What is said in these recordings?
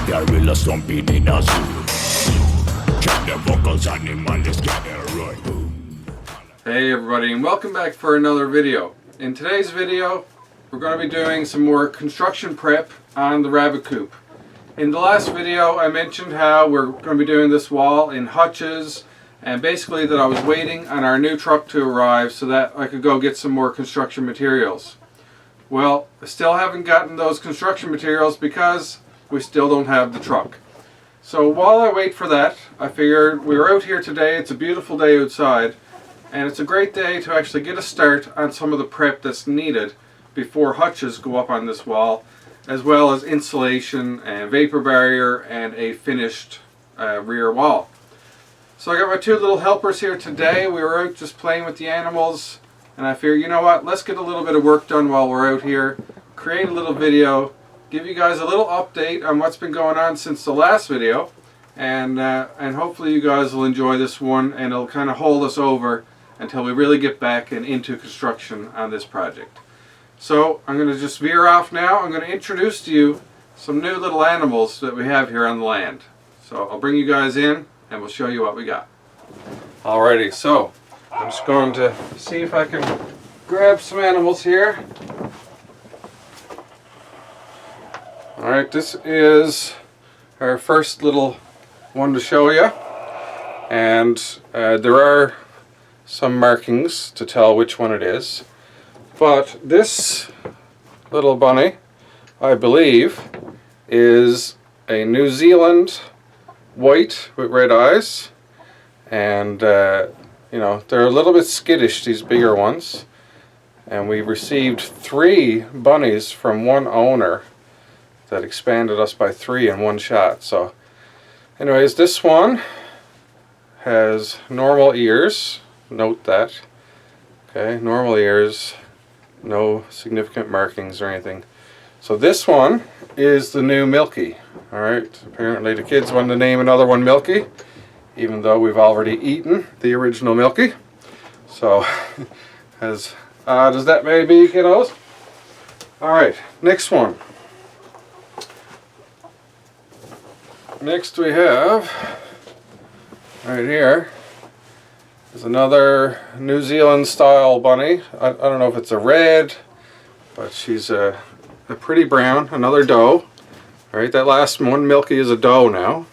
gorilla stomping in a zoo. Check the vocals, animals gather right. Hey everybody, and welcome back for another video. In today's video, we're going to be doing some more construction prep on the rabbit coop. In the last video, I mentioned how we're going to be doing this wall in hutches, and basically that I was waiting on our new truck to arrive so that I could go get some more construction materials. Well, I still haven't gotten those construction materials because we still don't have the truck. So while I wait for that, I figured we were out here today, it's a beautiful day outside, and it's a great day to actually get a start on some of the prep that's needed before hutches go up on this wall, as well as insulation and vapor barrier and a finished rear wall. So I got my two little helpers here today. We were out just playing with the animals, and I figured, you know what, let's get a little bit of work done while we're out here, create a little video, give you guys a little update on what's been going on since the last video, and hopefully you guys will enjoy this one, and it'll kind of hold us over until we really get back and into construction on this project. So I'm going to just veer off now. I'm going to introduce to you some new little animals that we have here on the land. So I'll bring you guys in and we'll show you what we got. Alrighty, so I'm just going to see if I can grab some animals here. Alright, this is our first little one to show you, and there are some markings to tell which one it is, but this little bunny, I believe, is a New Zealand white with red eyes, and you know, they're a little bit skittish, these bigger ones, and we received 3 bunnies from one owner that expanded us by 3 in one shot. So anyways, this one has normal ears, note that. Okay, normal ears, no significant markings or anything. So this one is the new Milky. Alright, apparently the kids wanted to name another one Milky, even though we've already eaten the original Milky. So, as odd as that may be, kiddos. Alright, next one. Next we have, right here, is another New Zealand style bunny. I don't know if it's a red, but she's a pretty brown, another doe. Alright, that last one, Milky, is a doe now.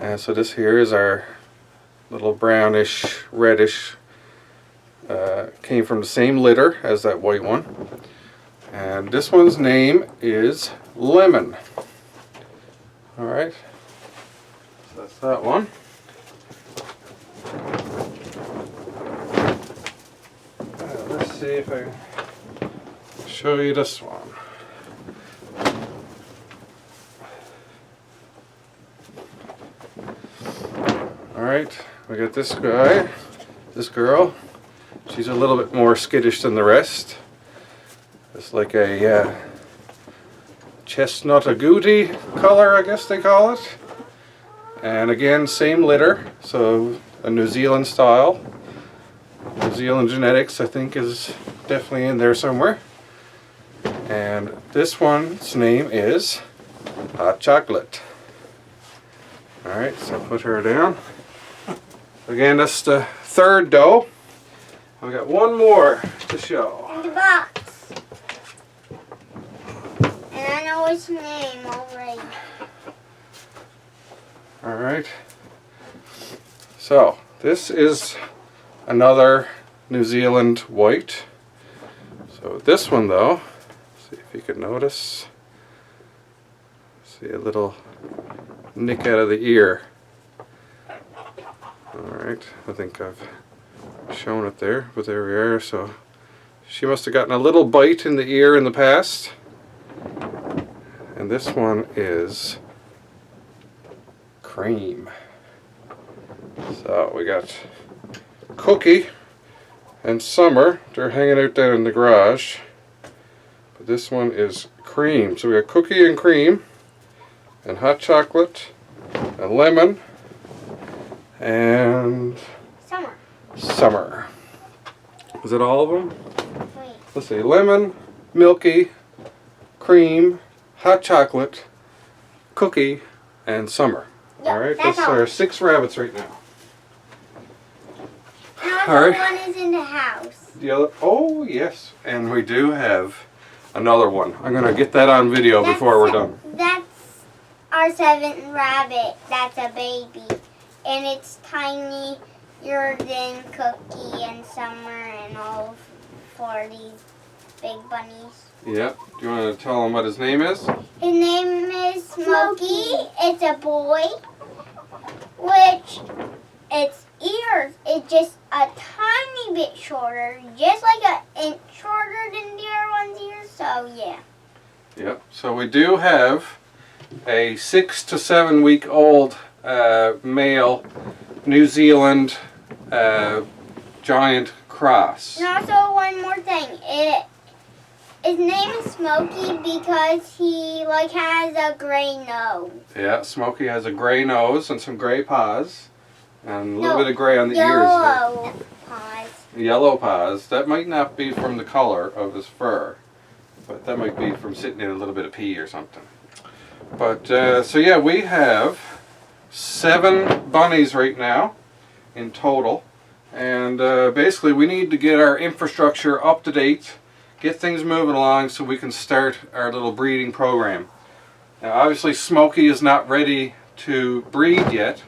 And so this here is our little brownish, reddish, came from the same litter as that white one. And this one's name is Lemon. Alright, so that's that one. Let's see if I can show you this one. Alright, we got this guy, this girl. She's a little bit more skittish than the rest. It's like a chestnut agouti color, I guess they call it. And again, same litter, so a New Zealand style. New Zealand genetics, I think, is definitely in there somewhere. And this one's name is Hot Chocolate. Alright, so put her down. Again, that's the third doe. I've got one more to show. In the box. And I know his name already. Alright. So, this is another New Zealand white. So this one though, see if you can notice. See a little nick out of the ear. Alright, I think I've shown it there, but there we are. So she must have gotten a little bite in the ear in the past. And this one is Cream. So we got Cookie and Summer. They're hanging out down in the garage. But this one is Cream. So we got Cookie and Cream, and Hot Chocolate, and Lemon, and Summer. Is it all of them? Wait. Let's see. Lemon, Milky, Cream, Hot Chocolate, Cookie, and Summer. Yep, Alright, that's that's all. our 6 rabbits right now. And also Alright. one is in the house. The other, oh yes, and we do have another one. I'm gonna get that on video before we're done. That's our 7th rabbit. That's a baby. And it's tinier than Cookie and Summer and all 4 these big bunnies. Yep. Do you want to tell him what his name is? His name is Smokey. It's a boy. Which its ears is just a tiny bit shorter. Just like an inch shorter than the other one's ears. So yeah. Yep. So we do have a 6 to 7 week old male New Zealand giant cross. And also one more thing. His name is Smokey because he has a gray nose. Yeah, Smokey has a gray nose and some gray paws. And a little No, bit of gray on the ears. Yellow paws. Yellow paws. That might not be from the color of his fur, but that might be from sitting in a little bit of pee or something. But so yeah, we have 7 bunnies right now in total, and basically we need to get our infrastructure up to date, get things moving along so we can start our little breeding program. Now obviously Smokey is not ready to breed yet,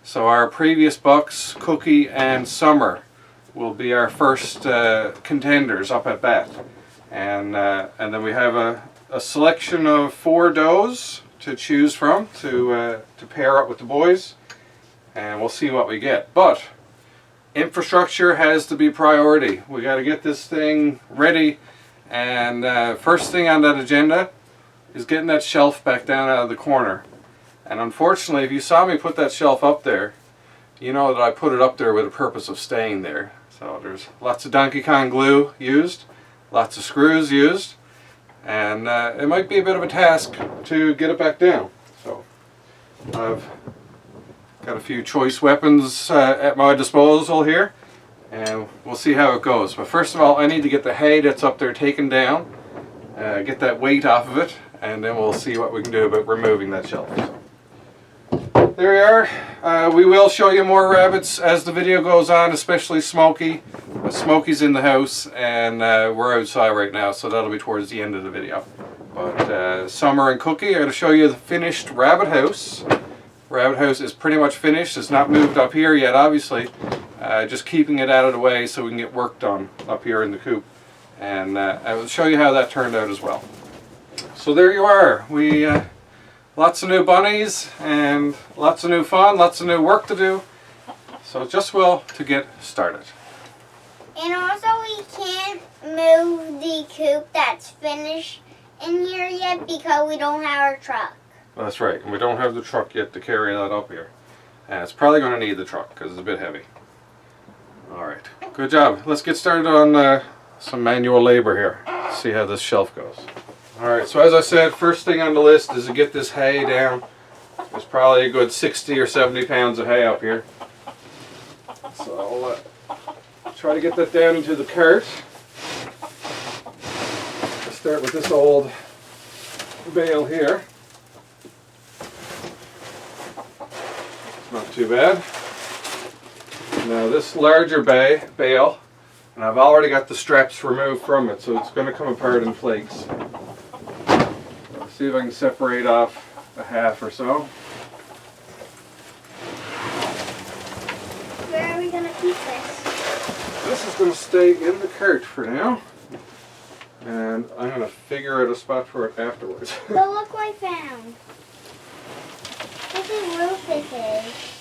so our previous bucks, Cookie and Summer, will be our first contenders up at bat. And then we have a selection of 4 does to choose from to pair up with the boys, and we'll see what we get. But infrastructure has to be priority. We got to get this thing ready, and first thing on that agenda is getting that shelf back down out of the corner. And unfortunately, if you saw me put that shelf up there, you know that I put it up there with a purpose of staying there. So there's lots of Donkey Kong glue used, lots of screws used, and it might be a bit of a task to get it back down. So I've got a few choice weapons at my disposal here, and we'll see how it goes. But first of all, I need to get the hay that's up there taken down, get that weight off of it, and then we'll see what we can do about removing that shelf. There we are. We will show you more rabbits as the video goes on, especially Smokey. Smokey's in the house, and we're outside right now, so that'll be towards the end of the video. But Summer and Cookie, I'm going to show you the finished rabbit house. Rabbit house is pretty much finished. It's not moved up here yet, obviously. Just keeping it out of the way so we can get work done up here in the coop. And I will show you how that turned out as well. So there you are. We lots of new bunnies and lots of new fun, lots of new work to do. So just well to get started. And also we can't move the coop that's finished in here yet because we don't have our truck. That's right. And we don't have the truck yet to carry that up here. And it's probably going to need the truck because it's a bit heavy. Alright. Good job. Let's get started on some manual labor here. See how this shelf goes. Alright, so as I said, first thing on the list is to get this hay down. There's probably a good 60 or 70 pounds of hay up here. So I'll try to get that down into the cart. I'll start with this old bale here. It's not too bad. Now this larger bale, and I've already got the straps removed from it, so it's going to come apart in flakes. See if I can separate off a half or so. Where are we going to keep this? This is going to stay in the cart for now. And I'm going to figure out a spot for it afterwards. But look what I found. This is Rufus's.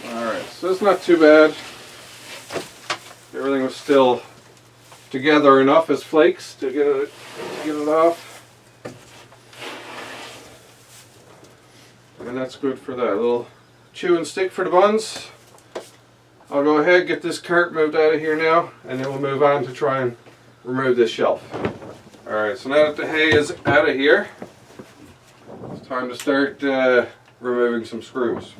Alright, so it's not too bad. Everything was still together enough as flakes to get it off. And that's good for that. A little chew and stick for the buns. I'll go ahead, get this cart moved out of here now, and then we'll move on to try and remove this shelf. Alright, so now that the hay is out of here, it's time to start removing some screws.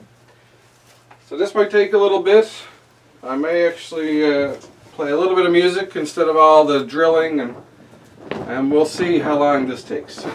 So this might take a little bit. I may actually play a little bit of music instead of all the drilling, and we'll see how long this takes.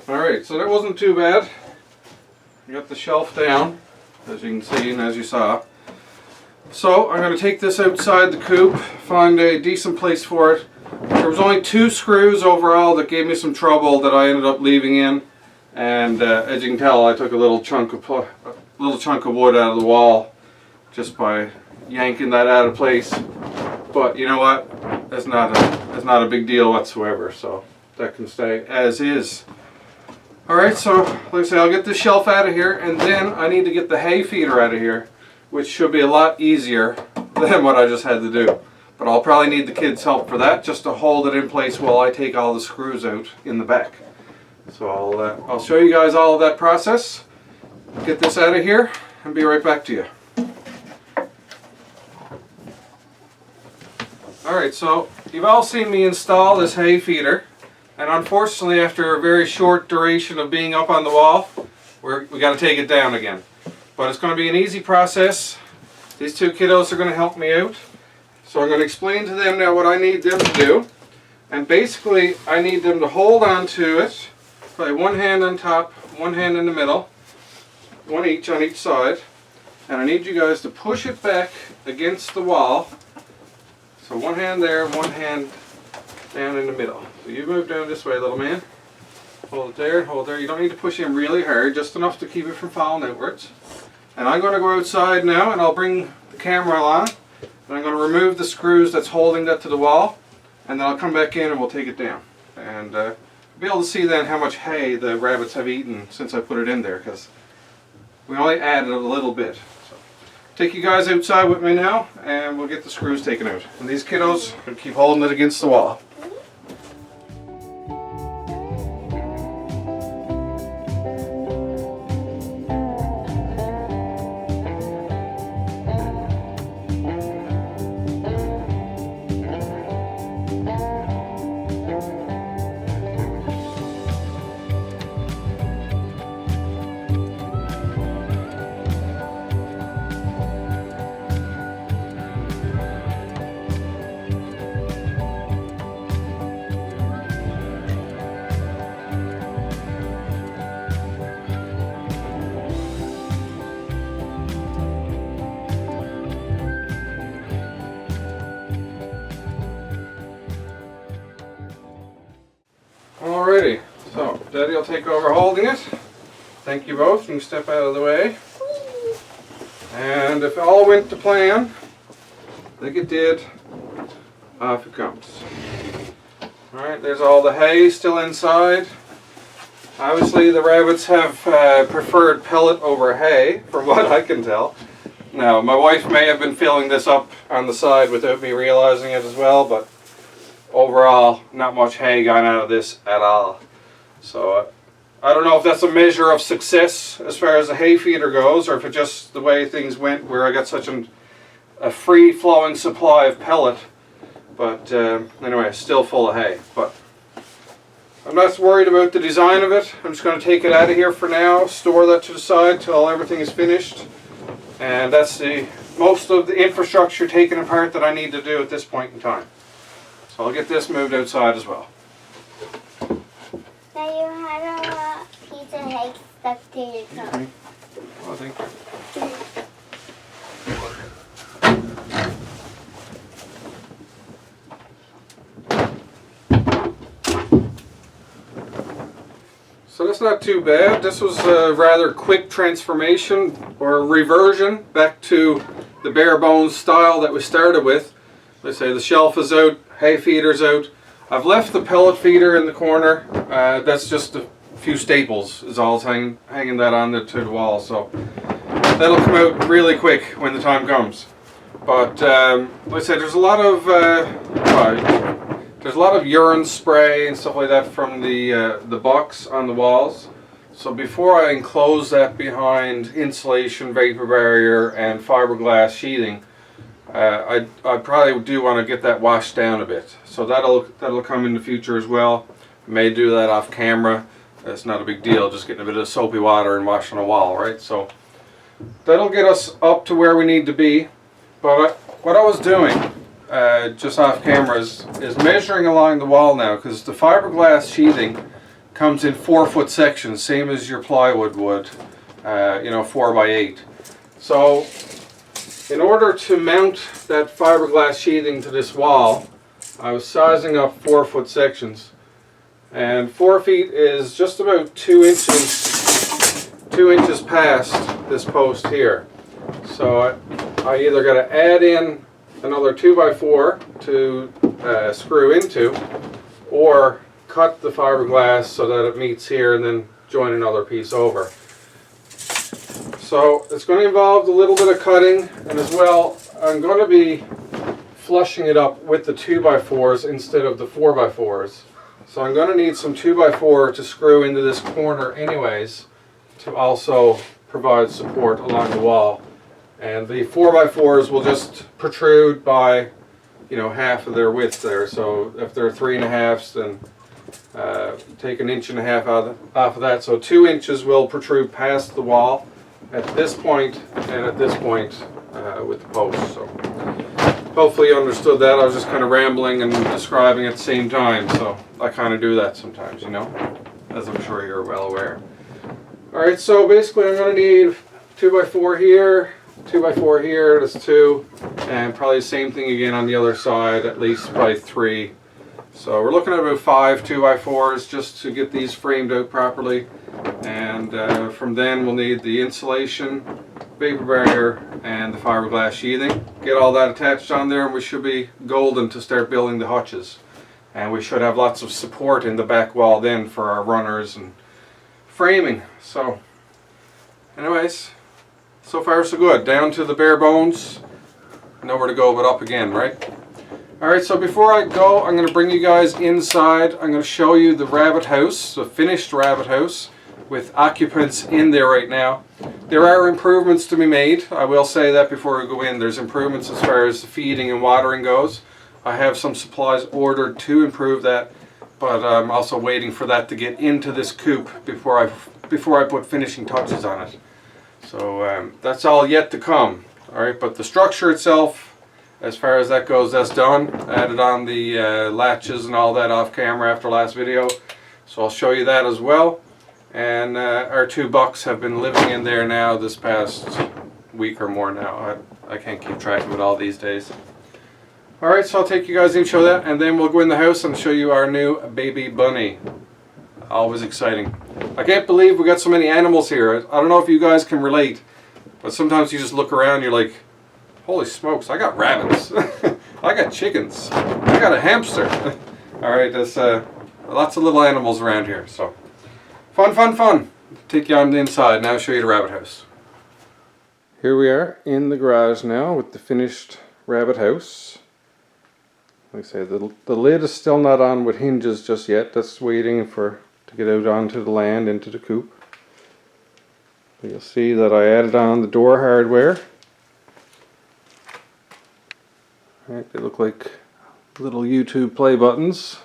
Alright, so that wasn't too bad. I got the shelf down, as you can see and as you saw. So I'm going to take this outside the coop, find a decent place for it. There was only 2 screws overall that gave me some trouble that I ended up leaving in. And as you can tell, I took a little chunk of wood out of the wall just by yanking that out of place. But you know what? That's not a big deal whatsoever, so that can stay as is. Alright, so like I say, I'll get this shelf out of here, and then I need to get the hay feeder out of here, which should be a lot easier than what I just had to do. But I'll probably need the kids' help for that, just to hold it in place while I take all the screws out in the back. So I'll show you guys all of that process, get this out of here, and be right back to you. Alright, so you've all seen me install this hay feeder. And unfortunately, after a very short duration of being up on the wall, we got to take it down again. But it's going to be an easy process. These 2 kiddos are going to help me out. So I'm going to explain to them now what I need them to do. And basically, I need them to hold on to it. Probably one hand on top, one hand in the middle. One each on each side. And I need you guys to push it back against the wall. So one hand there, one hand down in the middle. So you move down this way, little man. Hold it there, hold there. You don't need to push in really hard, just enough to keep it from falling outwards. And I'm going to go outside now, and I'll bring the camera along. And I'm going to remove the screws that's holding that to the wall. And then I'll come back in and we'll take it down. And be able to see then how much hay the rabbits have eaten since I put it in there, because we only added a little bit. So take you guys outside with me now, and we'll get the screws taken out. And these kiddos are going to keep holding it against the wall. Alrighty, so Daddy will take over holding it. Thank you both. You can step out of the way. And if all went to plan, like it did, off it comes. Alright, there's all the hay still inside. Obviously the rabbits have preferred pellet over hay, from what I can tell. Now, my wife may have been filling this up on the side without me realizing it as well, but overall, not much hay gone out of this at all. So I don't know if that's a measure of success as far as the hay feeder goes, or if it's just the way things went where I got such a free-flowing supply of pellet. But anyway, it's still full of hay. But I'm not worried about the design of it. I'm just going to take it out of here for now, store that to the side till everything is finished. And that's most of the infrastructure taken apart that I need to do at this point in time. So I'll get this moved outside as well. Now you had a piece of hay stuck to your toe. Okay. Well, thank you. So that's not too bad. This was a rather quick transformation or reversion back to the bare bones style that we started with. Let's say the shelf is out, hay feeder's out. I've left the pellet feeder in the corner. That's just a few staples is all hanging that on to the wall. So that'll come out really quick when the time comes. But like I said, there's a lot of urine spray and stuff like that from the box on the walls. So before I enclose that behind insulation, vapor barrier, and fiberglass sheathing, I probably do want to get that washed down a bit. So that'll come in the future as well. May do that off camera. That's not a big deal. Just getting a bit of soapy water and washing a wall, right? So that'll get us up to where we need to be. But what I was doing just off camera is measuring along the wall now, because the fiberglass sheathing comes in 4-foot sections, same as your plywood would, 4x8. So in order to mount that fiberglass sheathing to this wall, I was sizing up 4-foot sections, and 4 feet is just about 2 inches past this post here. So I either got to add in another 2x4 to screw into, or cut the fiberglass so that it meets here and then join another piece over. So it's going to involve a little bit of cutting, and as well I'm going to be flushing it up with the 2x4s instead of the 4x4s. So I'm going to need some 2x4 to screw into this corner anyways, to also provide support along the wall. And the 4x4s will just protrude by, half of their width there. So if they're 3.5s, then take 1.5 inches off of that. So 2 inches will protrude past the wall at this point and at this point with the post. So hopefully you understood that. I was just kind of rambling and describing at the same time. So I kind of do that sometimes, as I'm sure you're well aware. Alright, so basically I'm going to need 2x4 here, 2x4 here, that's 2, and probably the same thing again on the other side, at least probably 3. So we're looking at about 5 2x4s just to get these framed out properly, and from then we'll need the insulation, vapor barrier, and the fiberglass sheathing. Get all that attached on there, and we should be golden to start building the hutches. And we should have lots of support in the back wall then for our runners and framing. So anyways, so far so good. Down to the bare bones. Nowhere to go but up again, right? Alright, so before I go, I'm going to bring you guys inside. I'm going to show you the rabbit house, the finished rabbit house, with occupants in there right now. There are improvements to be made. I will say that before we go in. There's improvements as far as the feeding and watering goes. I have some supplies ordered to improve that, but I'm also waiting for that to get into this coop before I put finishing touches on it. So that's all yet to come. Alright, but the structure itself, as far as that goes, that's done. Added on the latches and all that off camera after last video. So I'll show you that as well. And our 2 bucks have been living in there now this past week or more now. I can't keep track of it all these days. Alright, so I'll take you guys in and show that, and then we'll go in the house and show you our new baby bunny. Always exciting. I can't believe we got so many animals here. I don't know if you guys can relate, but sometimes you just look around and you're like, holy smokes, I got rabbits. I got chickens. I got a hamster. Alright, there's lots of little animals around here. So fun, fun, fun. Take you on the inside now, show you the rabbit house. Here we are in the garage now with the finished rabbit house. Like I say, the lid is still not on with hinges just yet. That's waiting to to get out onto the land into the coop. You'll see that I added on the door hardware. Right, they look like little YouTube play buttons.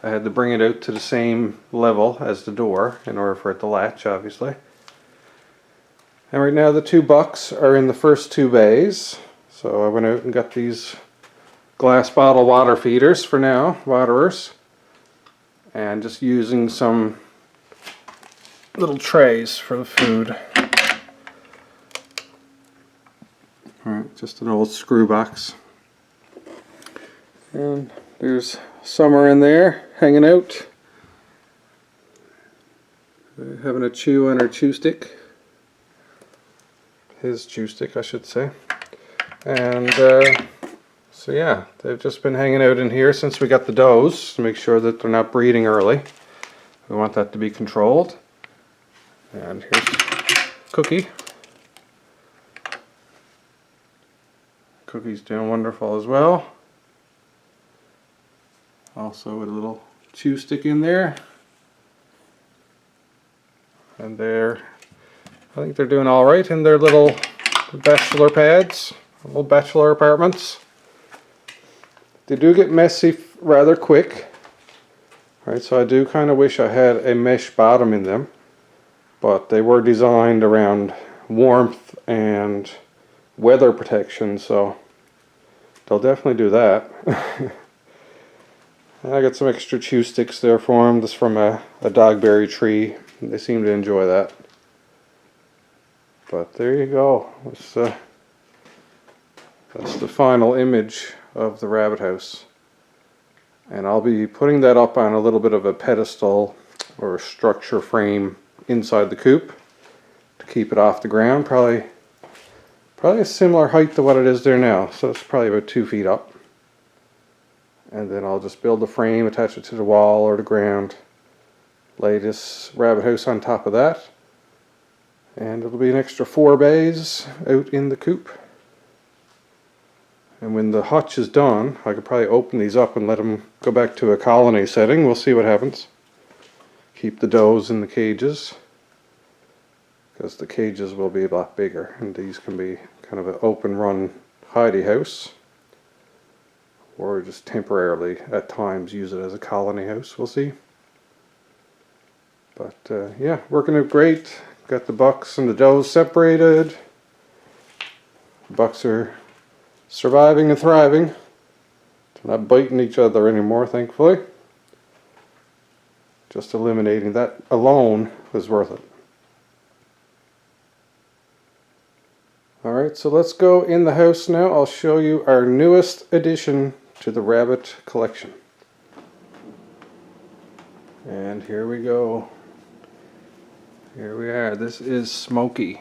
I had to bring it out to the same level as the door in order for it to latch, obviously. And right now the two bucks are in the first two bays. So I went out and got these glass bottle water feeders for now, waterers. And just using some little trays for the food. Alright, just an old screw box. And there's Summer in there, hanging out. Having a chew on her chew stick. His chew stick, I should say. And so yeah, they've just been hanging out in here since we got the does to make sure that they're not breeding early. We want that to be controlled. And here's Cookie. Cookie's doing wonderful as well. Also with a little chew stick in there. And I think they're doing alright in their little bachelor pads, little bachelor apartments. They do get messy rather quick. Right, so I do kind of wish I had a mesh bottom in them. But they were designed around warmth and weather protection, so they'll definitely do that. I got some extra chew sticks there for them, just from a dogberry tree. They seem to enjoy that. But there you go. That's the final image of the rabbit house. And I'll be putting that up on a little bit of a pedestal or a structure frame inside the coop to keep it off the ground. Probably a similar height to what it is there now. So it's probably about 2 feet up. And then I'll just build the frame, attach it to the wall or the ground, lay this rabbit house on top of that, and it'll be an extra 4 bays out in the coop. And when the hutch is done, I could probably open these up and let them go back to a colony setting. We'll see what happens. Keep the does in the cages, because the cages will be a lot bigger, and these can be kind of an open run hidey house. Or just temporarily at times use it as a colony house, we'll see. But yeah, working out great. Got the bucks and the does separated. The bucks are surviving and thriving. They're not biting each other anymore, thankfully. Just eliminating that alone was worth it. Alright, so let's go in the house now. I'll show you our newest addition to the rabbit collection. And here we go. Here we are. This is Smokey.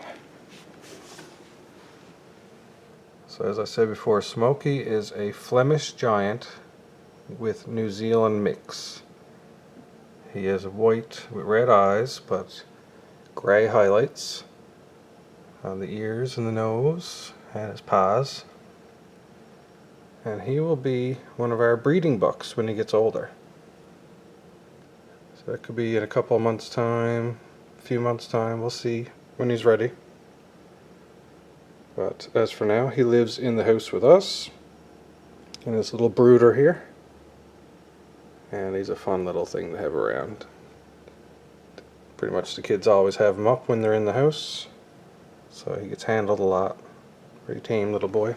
So as I said before, Smokey is a Flemish giant with New Zealand mix. He is white with red eyes, but grey highlights on the ears and the nose and his paws. And he will be one of our breeding bucks when he gets older. So that could be in a couple of months' time, a few months' time, we'll see when he's ready. But as for now, he lives in the house with us in this little brooder here. And he's a fun little thing to have around. Pretty much the kids always have him up when they're in the house. So he gets handled a lot. Pretty tame little boy.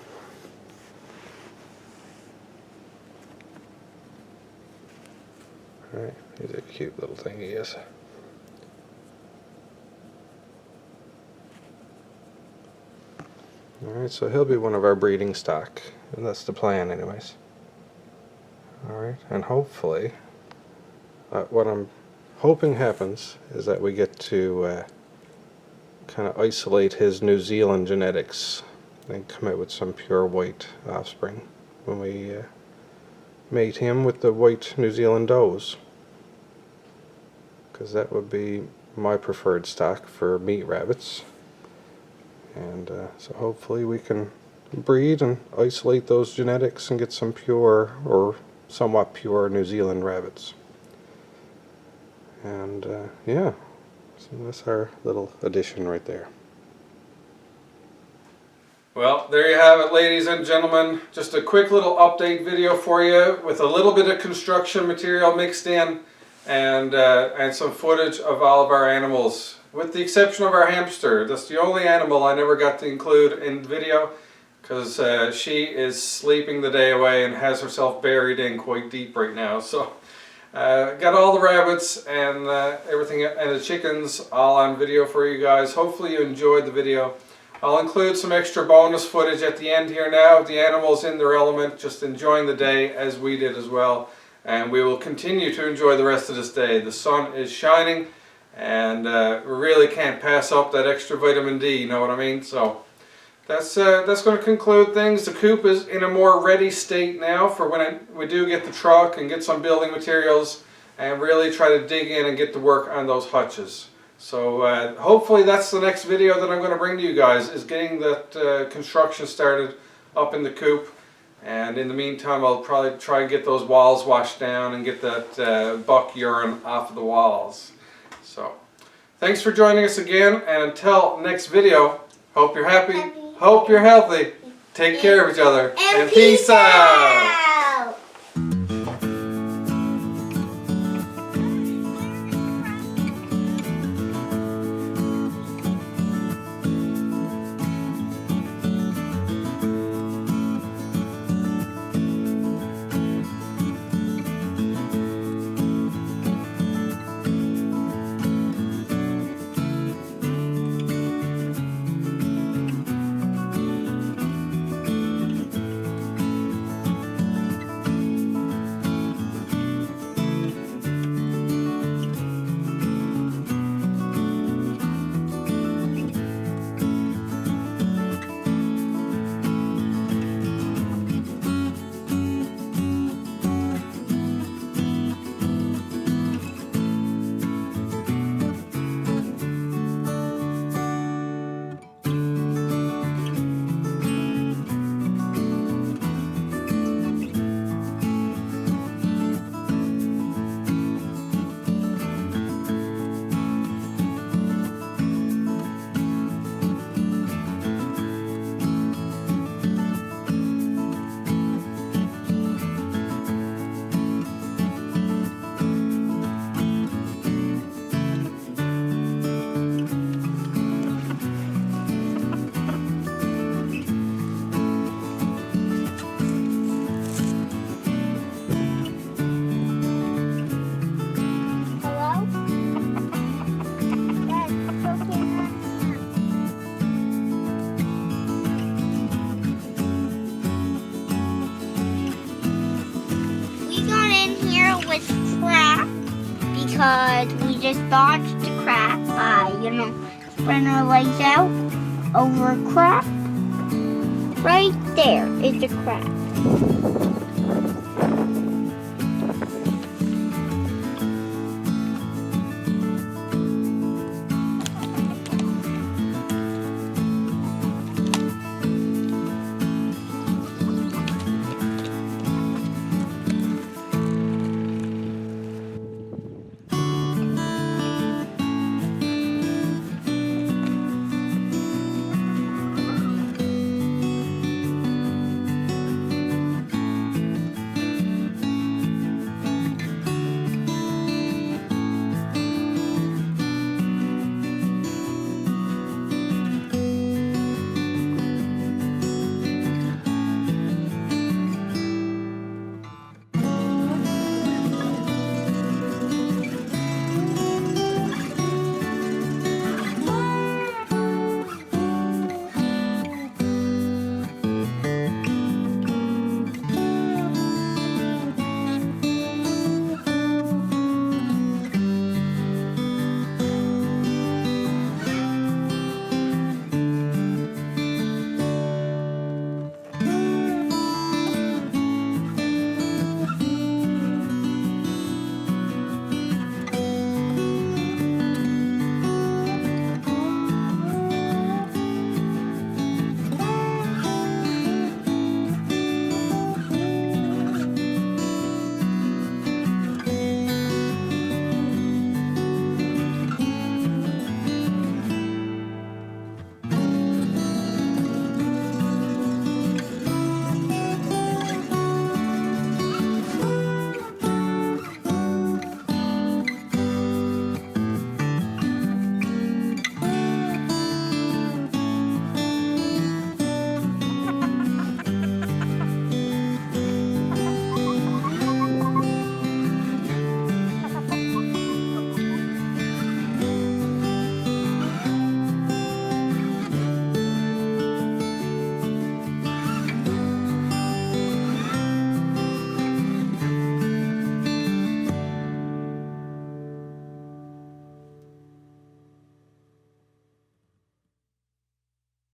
Alright, he's a cute little thing he is. Alright, so he'll be one of our breeding stock. And that's the plan anyways. Alright, and hopefully, what I'm hoping happens is that we get to kind of isolate his New Zealand genetics and come out with some pure white offspring when we mate him with the white New Zealand does, because that would be my preferred stock for meat rabbits. And so hopefully we can breed and isolate those genetics and get some pure or somewhat pure New Zealand rabbits. And yeah, so that's our little addition right there. Well, there you have it, ladies and gentlemen. Just a quick little update video for you with a little bit of construction material mixed in, and some footage of all of our animals, with the exception of our hamster. That's the only animal I never got to include in the video, because she is sleeping the day away and has herself buried in quite deep right now. So got all the rabbits and everything, and the chickens all on video for you guys. Hopefully you enjoyed the video. I'll include some extra bonus footage at the end here now of the animals in their element, just enjoying the day as we did as well. And we will continue to enjoy the rest of this day. The sun is shining, and we really can't pass up that extra vitamin D, you know what I mean? So that's going to conclude things. The coop is in a more ready state now for when we do get the truck and get some building materials and really try to dig in and get to work on those hutches. So hopefully that's the next video that I'm going to bring to you guys, is getting that construction started up in the coop. And in the meantime, I'll probably try and get those walls washed down and get that buck urine off of the walls. So thanks for joining us again, and until next video, hope you're happy, hope you're healthy, take care of each other, and peace out! Because we just dodged the crap by, spreading our legs out over a crap. Right there is the crap.